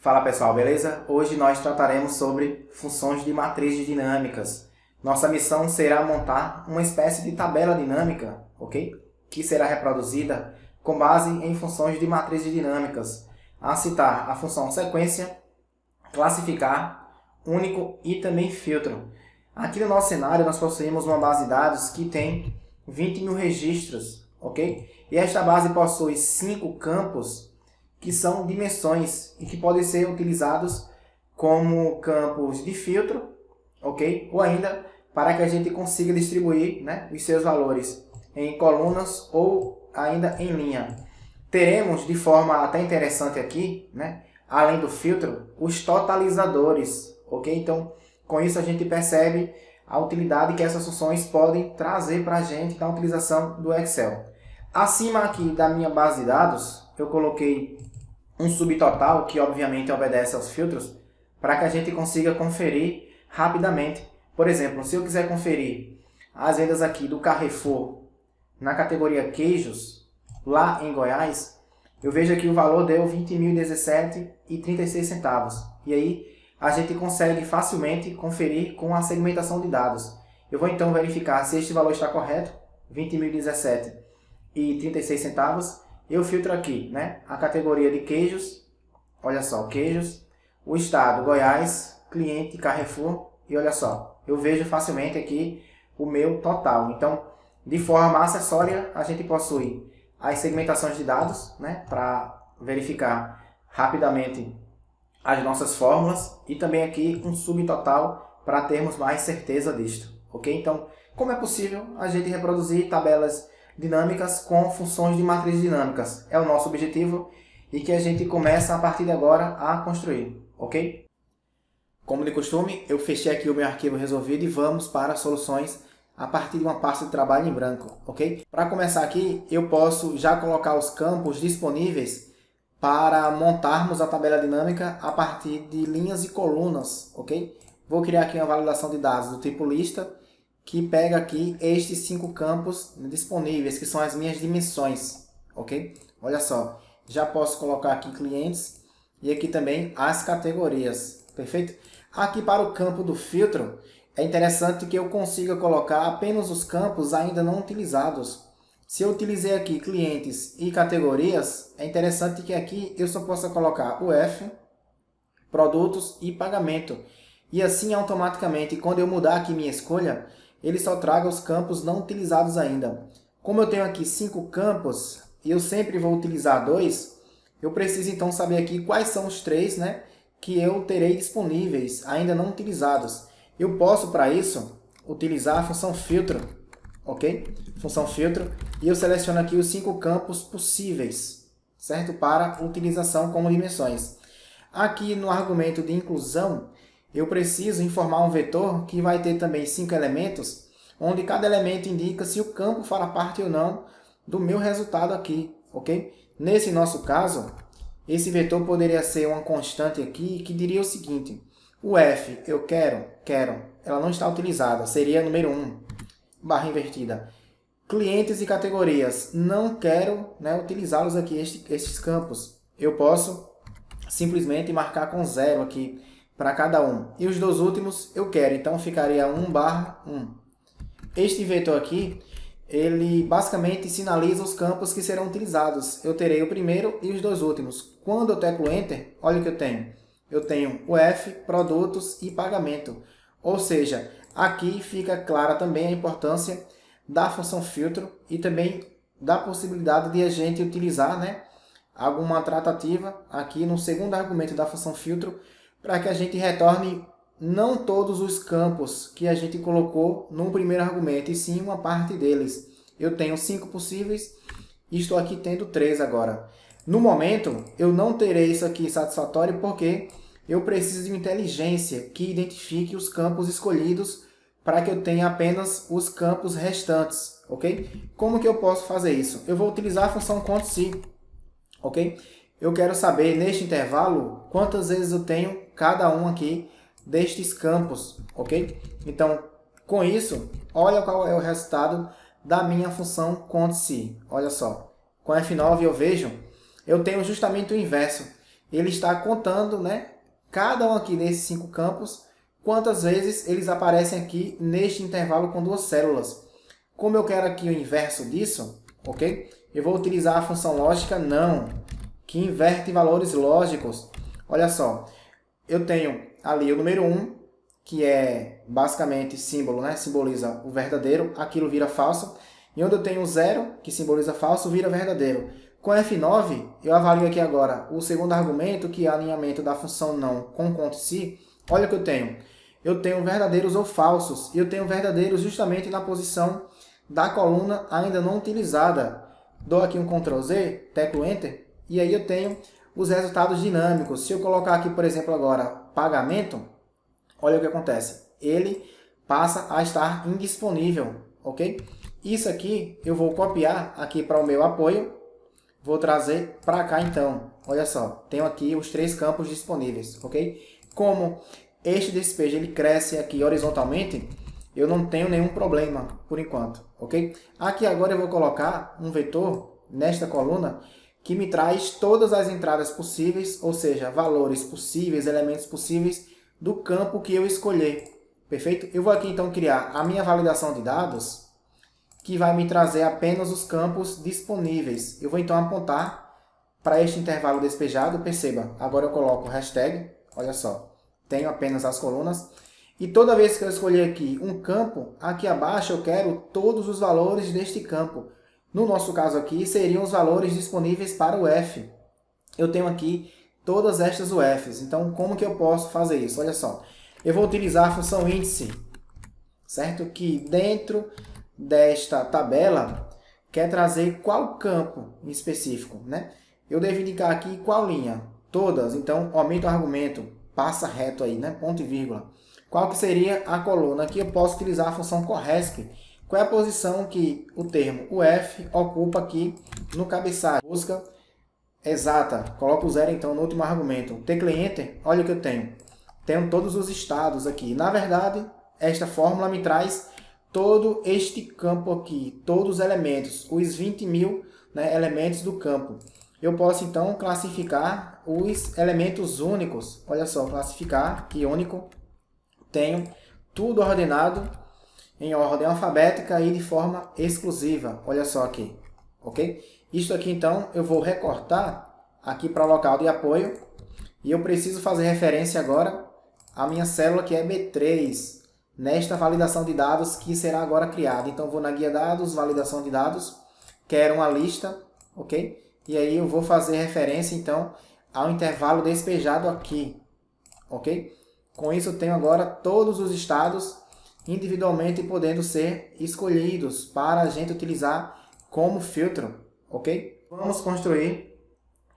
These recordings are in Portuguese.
Fala pessoal, beleza? Hoje nós trataremos sobre funções de matrizes dinâmicas. Nossa missão será montar uma espécie de tabela dinâmica, ok? Que será reproduzida com base em funções de matrizes dinâmicas, a citar a função sequência, classificar, único e também filtro. Aqui no nosso cenário nós possuímos uma base de dados que tem 20.000 registros, ok? E esta base possui 5 campos que são dimensões e que podem ser utilizados como campos de filtro, ok? Ou ainda para que a gente consiga distribuir, né, os seus valores em colunas ou ainda em linha. Teremos de forma até interessante aqui, né, além do filtro, os totalizadores, ok? Então, com isso a gente percebe a utilidade que essas funções podem trazer para a gente na utilização do Excel. Acima aqui da minha base de dados, eu coloquei um subtotal, que obviamente obedece aos filtros, para que a gente consiga conferir rapidamente. Por exemplo, se eu quiser conferir as vendas aqui do Carrefour na categoria queijos, lá em Goiás, eu vejo aqui o valor deu R$ 20.017,36. E aí a gente consegue facilmente conferir com a segmentação de dados. Eu vou então verificar se este valor está correto, R$ 20.017,36. Eu filtro aqui, né, a categoria de queijos, olha só, queijos, o estado Goiás, cliente Carrefour, e olha só, eu vejo facilmente aqui o meu total. Então, de forma acessória, a gente possui as segmentações de dados, né, para verificar rapidamente as nossas fórmulas, e também aqui um subtotal para termos mais certeza disto, ok? Então, como é possível a gente reproduzir tabelas dinâmicas com funções de matrizes dinâmicas? É o nosso objetivo e que a gente começa a partir de agora a construir, ok? Como de costume, eu fechei aqui o meu arquivo resolvido e vamos para soluções a partir de uma pasta de trabalho em branco, ok? Para começar aqui, eu posso já colocar os campos disponíveis para montarmos a tabela dinâmica a partir de linhas e colunas, ok? Vou criar aqui uma validação de dados do tipo lista, que pega aqui estes 5 campos disponíveis, que são as minhas dimensões, ok? Olha só, já posso colocar aqui clientes e aqui também as categorias, perfeito? Aqui para o campo do filtro, é interessante que eu consiga colocar apenas os campos ainda não utilizados. Se eu utilizei aqui clientes e categorias, é interessante que aqui eu só possa colocar o F, produtos e pagamento. E assim, automaticamente, quando eu mudar aqui minha escolha, ele só traga os campos não utilizados ainda. Como eu tenho aqui 5 campos e eu sempre vou utilizar 2, eu preciso então saber aqui quais são os 3, né, que eu terei disponíveis, ainda não utilizados. Eu posso, para isso, utilizar a função filtro, ok? Função filtro, e eu seleciono aqui os 5 campos possíveis, certo? Para utilização como dimensões. Aqui no argumento de inclusão, eu preciso informar um vetor que vai ter também 5 elementos, onde cada elemento indica se o campo fará parte ou não do meu resultado aqui, ok? Nesse nosso caso, esse vetor poderia ser uma constante aqui, que diria o seguinte: o F, eu quero, ela não está utilizada, seria número 1, barra invertida. Clientes e categorias, não quero, né, utilizá-los aqui, estes campos. Eu posso simplesmente marcar com 0 aqui, para cada um. E os 2 últimos eu quero, então ficaria 1/1. Este vetor aqui, ele basicamente sinaliza os campos que serão utilizados. Eu terei o primeiro e os 2 últimos. Quando eu teclo Enter, olha o que eu tenho. Eu tenho o F, produtos e pagamento. Ou seja, aqui fica clara também a importância da função filtro e também da possibilidade de a gente utilizar, né, alguma tratativa aqui no segundo argumento da função filtro, para que a gente retorne não todos os campos que a gente colocou no primeiro argumento, e sim uma parte deles. Eu tenho 5 possíveis e estou aqui tendo 3 agora. No momento, eu não terei isso aqui satisfatório porque eu preciso de uma inteligência que identifique os campos escolhidos para que eu tenha apenas os campos restantes, ok? Como que eu posso fazer isso? Eu vou utilizar a função CONT-SE, ok? Eu quero saber, neste intervalo, quantas vezes eu tenho cada um aqui destes campos, ok? Então, com isso, olha qual é o resultado da minha função CONT-SE. Olha só, com F9 eu vejo, eu tenho justamente o inverso. ele está contando, né, cada um aqui desses 5 campos, quantas vezes eles aparecem aqui neste intervalo com 2 células. Como eu quero aqui o inverso disso, ok? Eu vou utilizar a função lógica não, que inverte valores lógicos. Olha só, eu tenho ali o número 1, que é basicamente símbolo, né? Simboliza o verdadeiro, aquilo vira falso. E onde eu tenho o 0, que simboliza falso, vira verdadeiro. Com F9, eu avalio aqui agora o segundo argumento, que é o alinhamento da função não com conta em si. Olha o que eu tenho. Eu tenho verdadeiros ou falsos. E eu tenho verdadeiros justamente na posição da coluna ainda não utilizada. Dou aqui um Ctrl Z, teclo Enter, e aí eu tenho os resultados dinâmicos. Se eu colocar aqui, por exemplo, agora pagamento, olha o que acontece. Ele passa a estar indisponível, ok? Isso aqui eu vou copiar aqui para o meu apoio. Vou trazer para cá então. Olha só, tenho aqui os 3 campos disponíveis, ok? Como este despejo ele cresce aqui horizontalmente, eu não tenho nenhum problema por enquanto, ok? Aqui agora eu vou colocar um vetor nesta coluna que me traz todas as entradas possíveis, ou seja, valores possíveis, elementos possíveis do campo que eu escolher, perfeito? Eu vou aqui então criar a minha validação de dados, que vai me trazer apenas os campos disponíveis. Eu vou então apontar para este intervalo despejado, perceba, agora eu coloco hashtag, olha só, tenho apenas as colunas, e toda vez que eu escolher aqui um campo, aqui abaixo eu quero todos os valores deste campo. No nosso caso aqui, seriam os valores disponíveis para o F. Eu tenho aqui todas estas UFs, então como que eu posso fazer isso? Olha só, eu vou utilizar a função índice, certo? Que dentro desta tabela quer trazer qual campo em específico, né? Eu devo indicar aqui qual linha, todas, então aumento o argumento, passa reto aí, né? Ponto e vírgula. Qual que seria a coluna? Aqui eu posso utilizar a função corresp. Qual é a posição que o termo UF ocupa aqui no cabeçalho? Busca exata, coloco o 0 então no último argumento. Tecla Enter, olha o que eu tenho. Tenho todos os estados aqui. Na verdade, esta fórmula me traz todo este campo aqui, todos os elementos, os 20.000, né, elementos do campo. Eu posso então classificar os elementos únicos. Olha só, classificar, que único. Tenho tudo ordenado em ordem alfabética e de forma exclusiva. Olha só aqui, ok? Isto aqui então eu vou recortar aqui para o local de apoio e eu preciso fazer referência agora à minha célula que é B3. Nesta validação de dados que será agora criada. Então, vou na guia dados, validação de dados, quero uma lista, ok? E aí eu vou fazer referência, então, ao intervalo despejado aqui, ok? Com isso, eu tenho agora todos os estados individualmente podendo ser escolhidos para a gente utilizar como filtro, ok? Vamos construir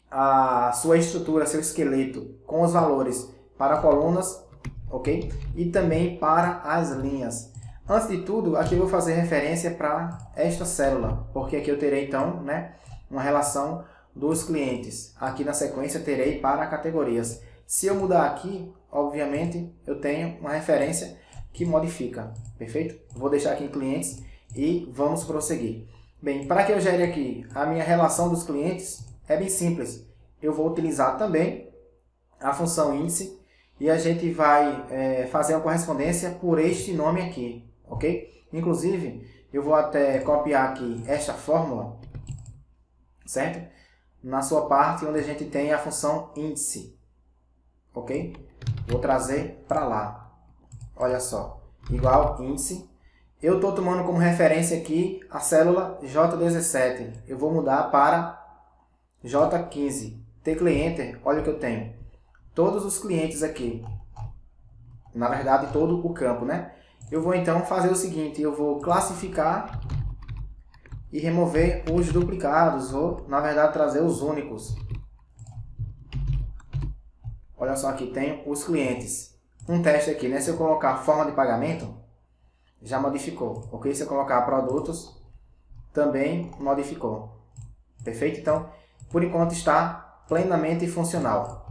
a sua estrutura, seu esqueleto, com os valores para colunas, ok? E também para as linhas. Antes de tudo, aqui eu vou fazer referência para esta célula, porque aqui eu terei então, né, uma relação dos clientes. Aqui na sequência terei para categorias. Se eu mudar aqui, obviamente, eu tenho uma referência que modifica, perfeito? Vou deixar aqui em clientes e vamos prosseguir. Bem, para que eu gere aqui a minha relação dos clientes, é bem simples. Eu vou utilizar também a função índice, e a gente vai fazer a correspondência por este nome aqui, ok? Inclusive, eu vou até copiar aqui esta fórmula, certo? Na sua parte onde a gente tem a função índice, ok? Vou trazer para lá. Olha só, igual índice. Eu estou tomando como referência aqui a célula J17. Eu vou mudar para J15. Tecla Enter, olha o que eu tenho. Todos os clientes aqui, na verdade todo o campo, né? Eu vou então fazer o seguinte, eu vou classificar e remover os duplicados, vou na verdade trazer os únicos. Olha só, aqui tem os clientes. Um teste aqui, né? Se eu colocar forma de pagamento, já modificou, ok? Se eu colocar produtos, também modificou. Perfeito? Então, por enquanto está plenamente funcional.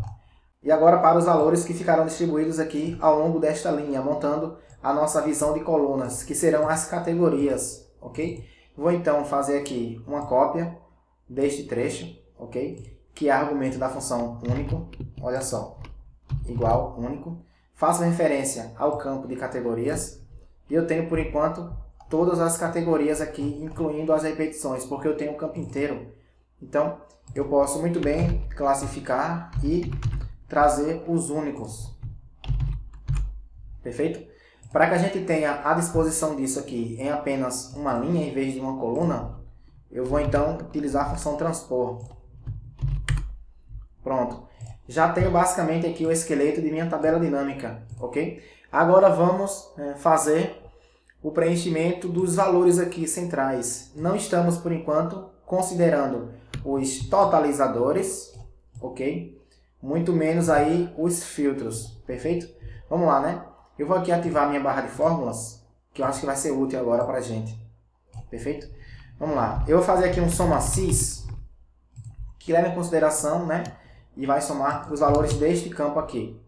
E agora para os valores que ficarão distribuídos aqui ao longo desta linha, montando a nossa visão de colunas, que serão as categorias, ok? Vou então fazer aqui uma cópia deste trecho, ok? que é argumento da função único, olha só, igual único. Faço referência ao campo de categorias e eu tenho por enquanto todas as categorias aqui, incluindo as repetições, porque eu tenho o campo inteiro. Então, eu posso muito bem classificar e trazer os únicos. Perfeito? Para que a gente tenha a disposição disso aqui em apenas uma linha em vez de uma coluna, eu vou então utilizar a função transpor. Pronto. Já tenho basicamente aqui o esqueleto de minha tabela dinâmica, ok? Agora vamos fazer o preenchimento dos valores aqui centrais. Não estamos, por enquanto, considerando os totalizadores, ok? Muito menos aí os filtros, perfeito? Vamos lá, né? Eu vou aqui ativar a minha barra de fórmulas, que eu acho que vai ser útil agora para a gente, perfeito? Vamos lá. Eu vou fazer aqui um soma-sis, que leva em consideração, né? E vai somar os valores deste campo aqui,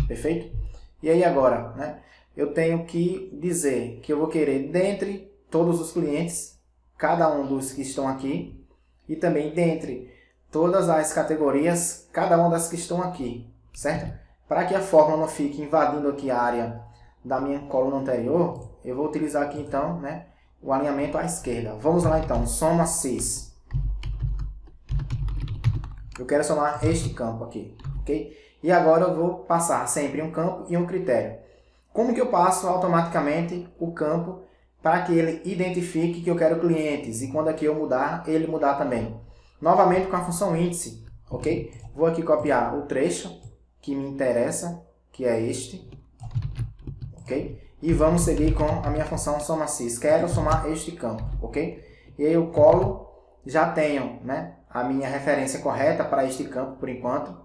perfeito? E aí agora, né? Eu tenho que dizer que eu vou querer, dentre todos os clientes, cada um dos que estão aqui, e também dentre todas as categorias, cada uma das que estão aqui, certo? Para que a fórmula não fique invadindo aqui a área da minha coluna anterior, eu vou utilizar aqui então, né, o alinhamento à esquerda. Vamos lá então, soma cis. Eu quero somar este campo aqui, ok? E agora eu vou passar sempre um campo e um critério. Como que eu passo automaticamente o campo para que ele identifique que eu quero clientes e quando aqui eu mudar, ele mudar também? Novamente com a função índice, ok? Vou aqui copiar o trecho que me interessa, que é este, ok? E vamos seguir com a minha função soma-cis. Quero somar este campo, ok? E aí eu colo, já tenho, né, a minha referência correta para este campo por enquanto.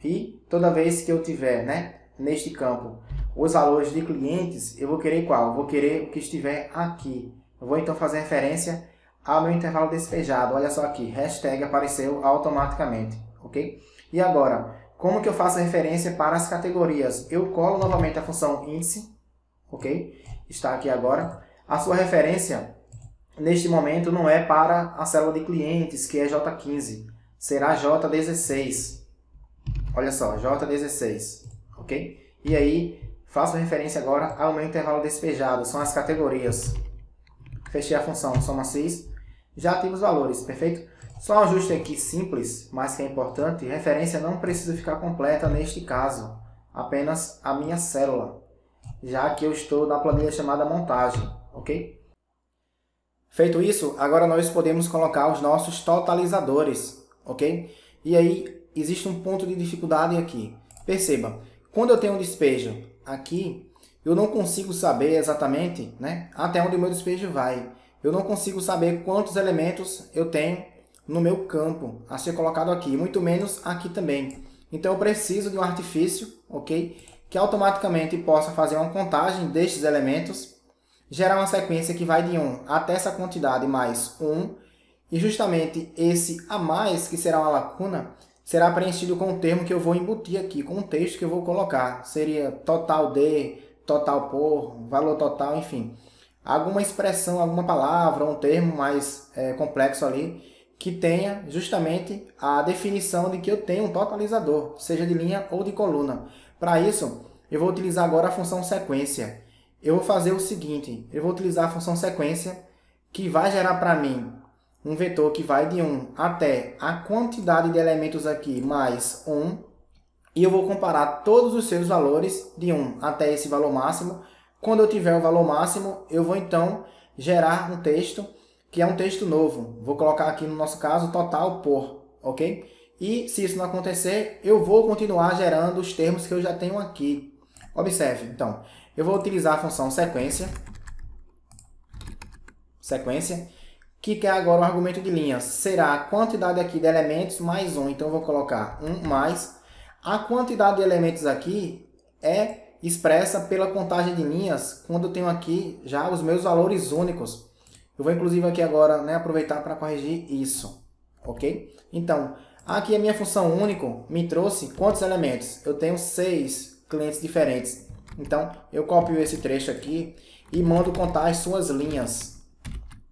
E toda vez que eu tiver, né, neste campo os valores de clientes, eu vou querer qual? Eu vou querer o que estiver aqui. Eu vou então fazer referência ao meu intervalo despejado. Olha só aqui, hashtag apareceu automaticamente, ok? E agora, como que eu faço referência para as categorias? Eu colo novamente a função índice, ok? Está aqui agora. A sua referência, neste momento, não é para a célula de clientes, que é J15. Será J16. Olha só, J16, ok? E aí, faço referência agora ao meu intervalo despejado, são as categorias. Fechei a função soma-cis, já ativo os valores, perfeito? Só um ajuste aqui simples, mas que é importante, referência não precisa ficar completa neste caso, apenas a minha célula, já que eu estou na planilha chamada montagem, ok? Feito isso, agora nós podemos colocar os nossos totalizadores, ok? E aí, existe um ponto de dificuldade aqui. Perceba, quando eu tenho um despejo aqui, eu não consigo saber exatamente, né, até onde o meu despejo vai. Eu não consigo saber quantos elementos eu tenho no meu campo a ser colocado aqui, muito menos aqui também. Então eu preciso de um artifício, ok, que automaticamente possa fazer uma contagem destes elementos, gerar uma sequência que vai de 1 até essa quantidade mais 1, e justamente esse a mais, que será uma lacuna, será preenchido com o termo que eu vou embutir aqui, com o texto que eu vou colocar. Seria total de, total por, valor total, enfim. Alguma expressão, alguma palavra, um termo mais complexo ali, que tenha justamente a definição de que eu tenho um totalizador, seja de linha ou de coluna. Para isso, eu vou utilizar agora a função sequência. Eu vou fazer o seguinte, eu vou utilizar a função sequência, que vai gerar para mim um vetor que vai de 1 até a quantidade de elementos aqui mais 1, e eu vou comparar todos os seus valores de 1 até esse valor máximo. Quando eu tiver o valor máximo, eu vou então gerar um texto, que é um texto novo. Vou colocar aqui no nosso caso total por, ok? E se isso não acontecer, eu vou continuar gerando os termos que eu já tenho aqui. Observe, então, eu vou utilizar a função sequência, que quer agora o argumento de linha. Será a quantidade aqui de elementos mais 1. Então, eu vou colocar 1 mais. A quantidade de elementos aqui é expressa pela contagem de linhas, quando eu tenho aqui já os meus valores únicos. Eu vou, inclusive, aqui agora, né, aproveitar para corrigir isso. Ok? Então, aqui a minha função único me trouxe quantos elementos? Eu tenho 6 clientes diferentes. Então, eu copio esse trecho aqui e mando contar as suas linhas.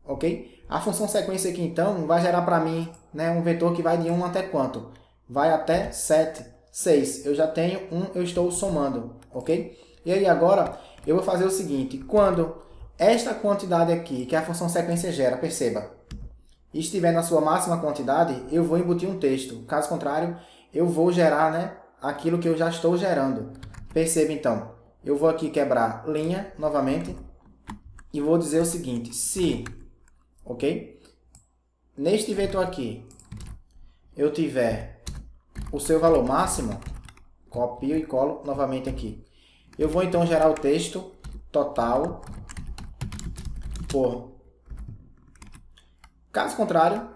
Ok? A função sequência aqui, então, vai gerar para mim, né, um vetor que vai de 1 até quanto? Vai até 7, 6. Eu já tenho 1, eu estou somando, ok? E aí agora, eu vou fazer o seguinte. Quando esta quantidade aqui, que a função sequência gera, perceba, estiver na sua máxima quantidade, eu vou embutir um texto. Caso contrário, eu vou gerar, né, aquilo que eu já estou gerando. Perceba, então, eu vou aqui quebrar linha novamente e vou dizer o seguinte. Se, ok? Neste vetor aqui, eu tiver o seu valor máximo, copio e colo novamente aqui. Eu vou, então, gerar o texto total por. Caso contrário,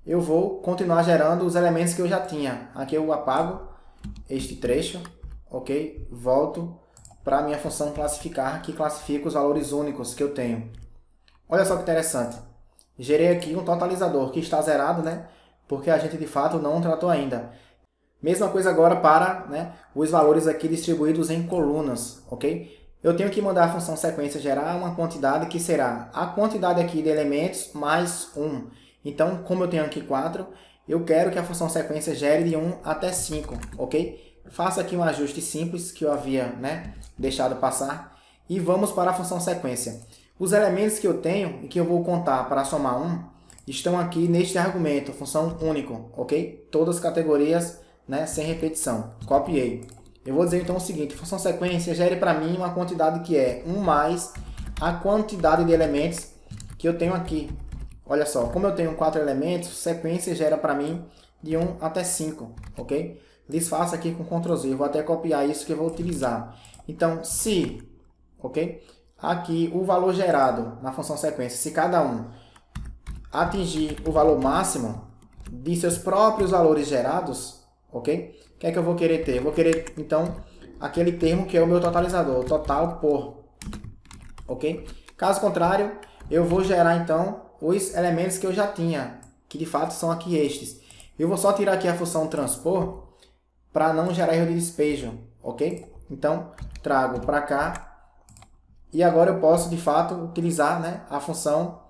eu vou continuar gerando os elementos que eu já tinha. Aqui eu apago este trecho, ok? Volto para a minha função classificar, que classifica os valores únicos que eu tenho. Olha só que interessante. Gerei aqui um totalizador que está zerado, né? Porque a gente de fato não tratou ainda. Mesma coisa agora para, né, os valores aqui distribuídos em colunas, ok? Eu tenho que mandar a função sequência gerar uma quantidade que será a quantidade aqui de elementos mais 1. Então, como eu tenho aqui 4, eu quero que a função sequência gere de 1 até 5, ok? Faço aqui um ajuste simples que eu havia, né, deixado passar. E vamos para a função sequência. Os elementos que eu tenho e que eu vou contar para somar 1 estão aqui neste argumento, função único, ok? Todas as categorias, né, sem repetição. Copiei. Eu vou dizer então o seguinte, função sequência gere para mim uma quantidade que é 1 mais a quantidade de elementos que eu tenho aqui. Olha só, como eu tenho 4 elementos, sequência gera para mim de 1 até 5, ok? Desfaço aqui com Ctrl Z, eu vou até copiar isso que eu vou utilizar. Então, se, ok? Aqui o valor gerado na função sequência, se cada um atingir o valor máximo de seus próprios valores gerados, ok? O que é que eu vou querer ter? Eu vou querer, então, aquele termo que é o meu totalizador, total por, ok? Caso contrário, eu vou gerar, então, os elementos que eu já tinha, que de fato são aqui estes. Eu vou só tirar aqui a função transpor para não gerar erro de despejo, ok? Então, trago para cá e agora eu posso, de fato, utilizar, né, a função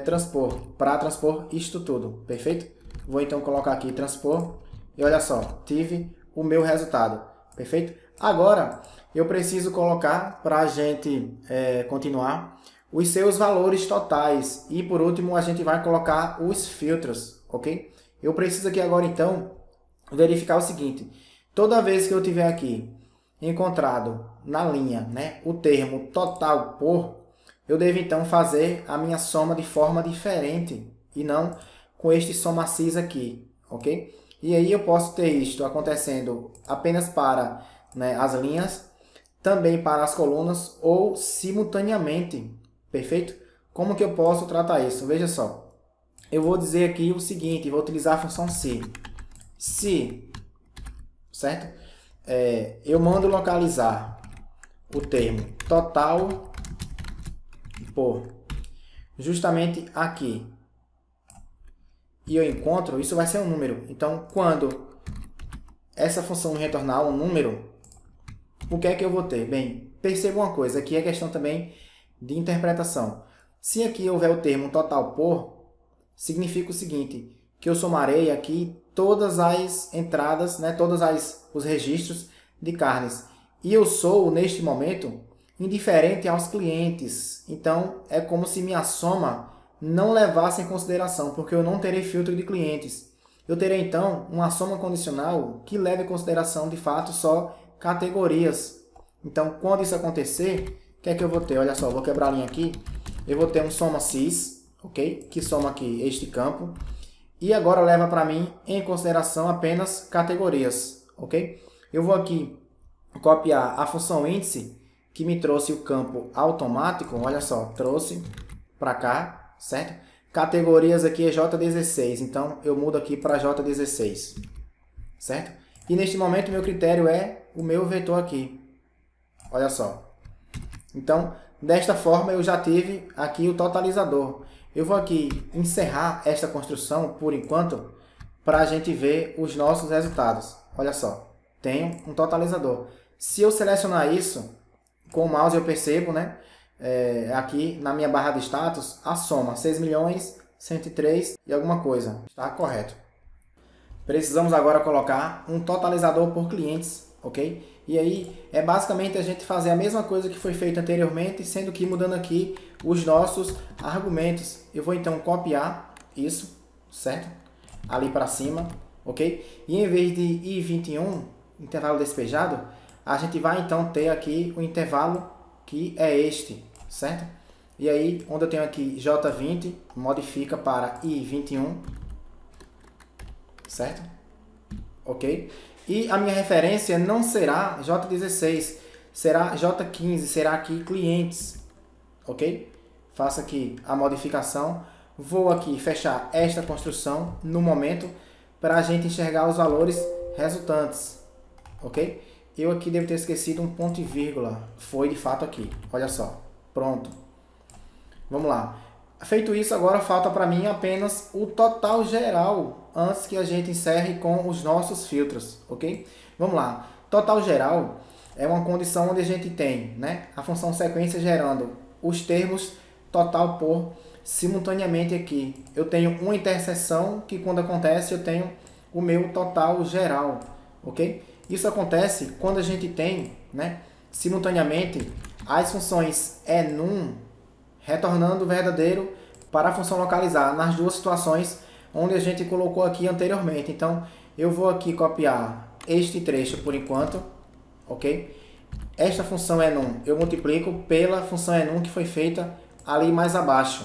transpor, para transpor isto tudo, perfeito? Vou, então, colocar aqui transpor. E olha só, tive o meu resultado, perfeito? Agora, eu preciso colocar, para a gente continuar, os seus valores totais. E, por último, a gente vai colocar os filtros, ok? Eu preciso aqui agora, então, verificar o seguinte. Toda vez que eu tiver aqui encontrado na linha, né, o termo total por, eu devo, então, fazer a minha soma de forma diferente e não com este soma cis aqui, ok? E aí eu posso ter isto acontecendo apenas para, né, as linhas, também para as colunas ou simultaneamente, perfeito? Como que eu posso tratar isso? Veja só, eu vou dizer aqui o seguinte, vou utilizar a função se, certo? Eu mando localizar o termo total por justamente aqui. E eu encontro, isso vai ser um número. Então, quando essa função me retornar um número, o que é que eu vou ter? Bem, perceba uma coisa, aqui é questão também de interpretação. Se aqui houver o termo total por, significa o seguinte, que eu somarei aqui todas as entradas, né, os registros de carnes. E eu sou, neste momento, indiferente aos clientes. Então, é como se minha soma não levasse em consideração, porque eu não terei filtro de clientes. Eu terei, então, uma soma condicional que leve em consideração, de fato, só categorias. Então, quando isso acontecer, o que é que eu vou ter? Olha só, vou quebrar a linha aqui. Eu vou ter um soma cis, ok? Que soma aqui este campo. E agora leva para mim em consideração apenas categorias, ok? Eu vou aqui copiar a função índice, que me trouxe o campo automático. Olha só, trouxe para cá, certo? Categorias aqui é J16, então eu mudo aqui para J16, certo? E neste momento meu critério é o meu vetor aqui, olha só. Então, desta forma eu já tive aqui o totalizador. Eu vou aqui encerrar esta construção por enquanto, para a gente ver os nossos resultados. Olha só, tenho um totalizador. Se eu selecionar isso, com o mouse eu percebo, né? aqui na minha barra de status a soma 6.103 e alguma coisa. Está correto. Precisamos agora colocar um totalizador por clientes, ok? E aí é basicamente a gente fazer a mesma coisa que foi feita anteriormente, sendo que mudando aqui os nossos argumentos. Eu vou então copiar isso, certo? Ali para cima, ok? E em vez de I21, intervalo despejado, a gente vai então ter aqui o intervalo que é este, certo? E aí, onde eu tenho aqui J20, modifica para I21, certo? Ok? E a minha referência não será J16, será J15, será aqui clientes, ok? Faço aqui a modificação, vou aqui fechar esta construção no momento para a gente enxergar os valores resultantes, ok? Eu aqui devo ter esquecido um ponto e vírgula, foi de fato aqui, olha só, pronto. Vamos lá. Feito isso, agora falta para mim apenas o total geral, antes que a gente encerre com os nossos filtros, ok? Vamos lá. Total geral é uma condição onde a gente tem, né, a função sequência gerando os termos total por simultaneamente aqui. Eu tenho uma interseção que quando acontece eu tenho o meu total geral, ok? Isso acontece quando a gente tem, né, simultaneamente as funções enum retornando o verdadeiro para a função localizar nas duas situações onde a gente colocou aqui anteriormente. Então, eu vou aqui copiar este trecho por enquanto, ok? Esta função enum eu multiplico pela função enum que foi feita ali mais abaixo.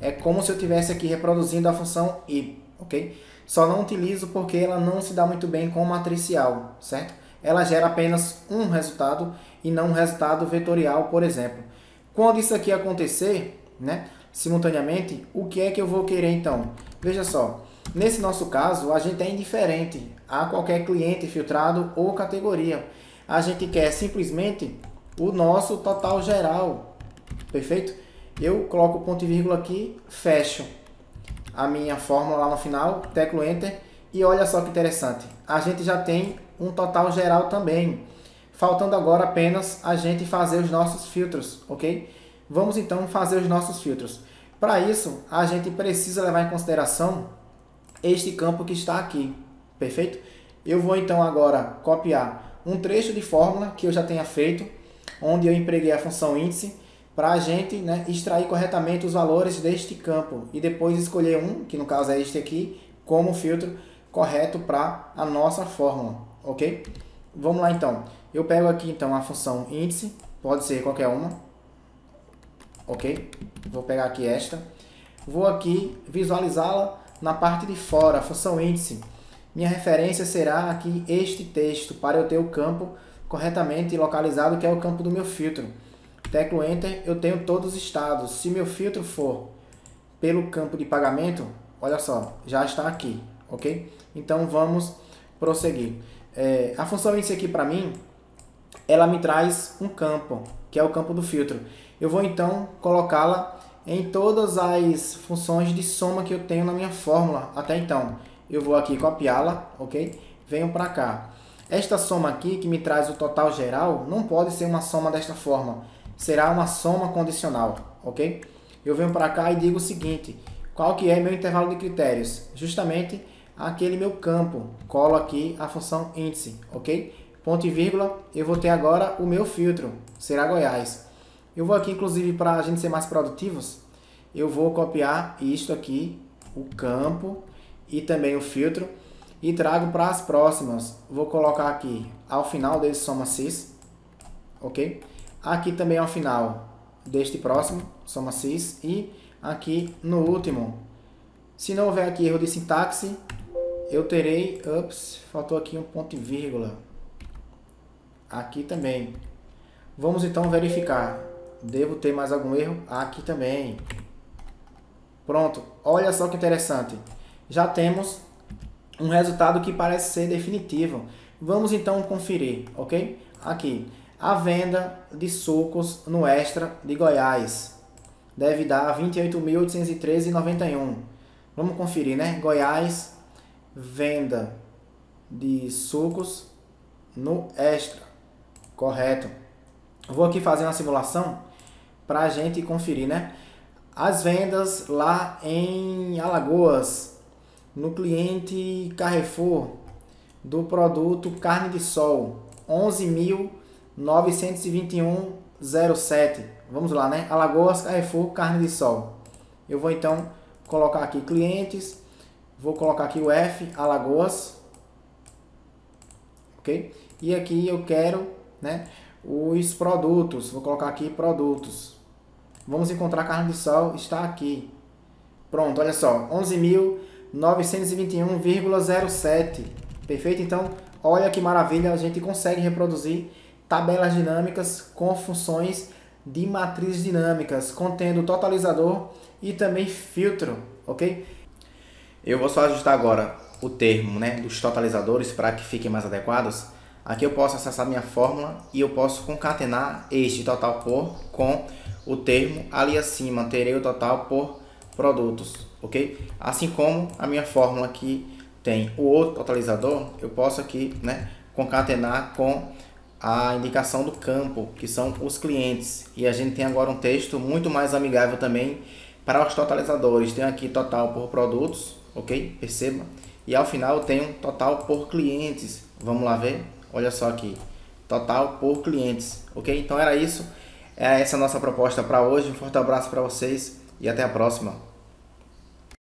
É como se eu estivesse aqui reproduzindo a função i, ok? Só não utilizo porque ela não se dá muito bem com matricial, certo? Ela gera apenas um resultado e não um resultado vetorial, por exemplo. Quando isso aqui acontecer, né, simultaneamente, o que é que eu vou querer então? Veja só, nesse nosso caso, a gente é indiferente a qualquer cliente filtrado ou categoria. A gente quer simplesmente o nosso total geral, perfeito? Eu coloco o ponto e vírgula aqui, fecho a minha fórmula lá no final, teclo Enter e olha só que interessante, a gente já tem um total geral também. Faltando agora apenas a gente fazer os nossos filtros, ok? Vamos então fazer os nossos filtros. Para isso, a gente precisa levar em consideração este campo que está aqui, perfeito? Eu vou então agora copiar um trecho de fórmula que eu já tenha feito, onde eu empreguei a função índice, para a gente, né, extrair corretamente os valores deste campo e depois escolher um, que no caso é este aqui, como filtro correto para a nossa fórmula, ok? Vamos lá então. Eu pego aqui então a função índice, pode ser qualquer uma, ok? Vou pegar aqui esta, vou aqui visualizá-la na parte de fora, a função índice. Minha referência será aqui este texto, para eu ter o campo corretamente localizado, que é o campo do meu filtro. Teclo Enter, eu tenho todos os estados. Se meu filtro for pelo campo de pagamento, olha só, já está aqui, ok? Então vamos prosseguir. A função índice aqui para mim, ela me traz um campo, que é o campo do filtro. Eu vou então colocá-la em todas as funções de soma que eu tenho na minha fórmula até então. Eu vou aqui copiá-la, ok? Venho para cá. Esta soma aqui, que me traz o total geral, não pode ser uma soma desta forma. Será uma soma condicional, ok? Eu venho para cá e digo o seguinte, qual que é meu intervalo de critérios? Justamente aquele meu campo, colo aqui a função índice, ok? Ponto e vírgula, eu vou ter agora o meu filtro, será Goiás. Eu vou aqui, inclusive, para a gente ser mais produtivos, eu vou copiar isto aqui, o campo e também o filtro, e trago para as próximas. Vou colocar aqui ao final desse soma sys, ok? Aqui também ao final deste próximo, soma sys, e aqui no último. Se não houver aqui erro de sintaxe, eu terei, faltou aqui um ponto e vírgula. Aqui também. Vamos então verificar. Devo ter mais algum erro? Aqui também. Pronto. Olha só que interessante. Já temos um resultado que parece ser definitivo. Vamos então conferir, ok? Aqui. A venda de sucos no Extra de Goiás deve dar R$ 28.813,91. Vamos conferir, né? Goiás, venda de sucos no Extra. Correto. Vou aqui fazer uma simulação para a gente conferir, né? As vendas lá em Alagoas, no cliente Carrefour, do produto carne de sol, 11.921,07. Vamos lá, né? Alagoas, Carrefour, carne de sol. Eu vou então colocar aqui clientes, vou colocar aqui o F, Alagoas, ok? E aqui eu quero, né, os produtos, vou colocar aqui produtos. Vamos encontrar carne de sol, está aqui. Pronto, olha só, 11.921,07. Perfeito? Então, olha que maravilha, a gente consegue reproduzir tabelas dinâmicas com funções de matrizes dinâmicas, contendo totalizador e também filtro, ok? Eu vou só ajustar agora o termo, né, dos totalizadores para que fiquem mais adequados. Aqui eu posso acessar minha fórmula e eu posso concatenar este total por com o termo ali acima, terei o total por produtos, ok? Assim como a minha fórmula aqui tem o outro totalizador, eu posso aqui, né, concatenar com a indicação do campo, que são os clientes. E a gente tem agora um texto muito mais amigável também para os totalizadores. Tem aqui total por produtos, ok? Perceba. E ao final eu tenho total por clientes. Vamos lá ver? Olha só aqui, total por clientes, ok? Então era isso. É essa a nossa proposta para hoje. Um forte abraço para vocês e até a próxima.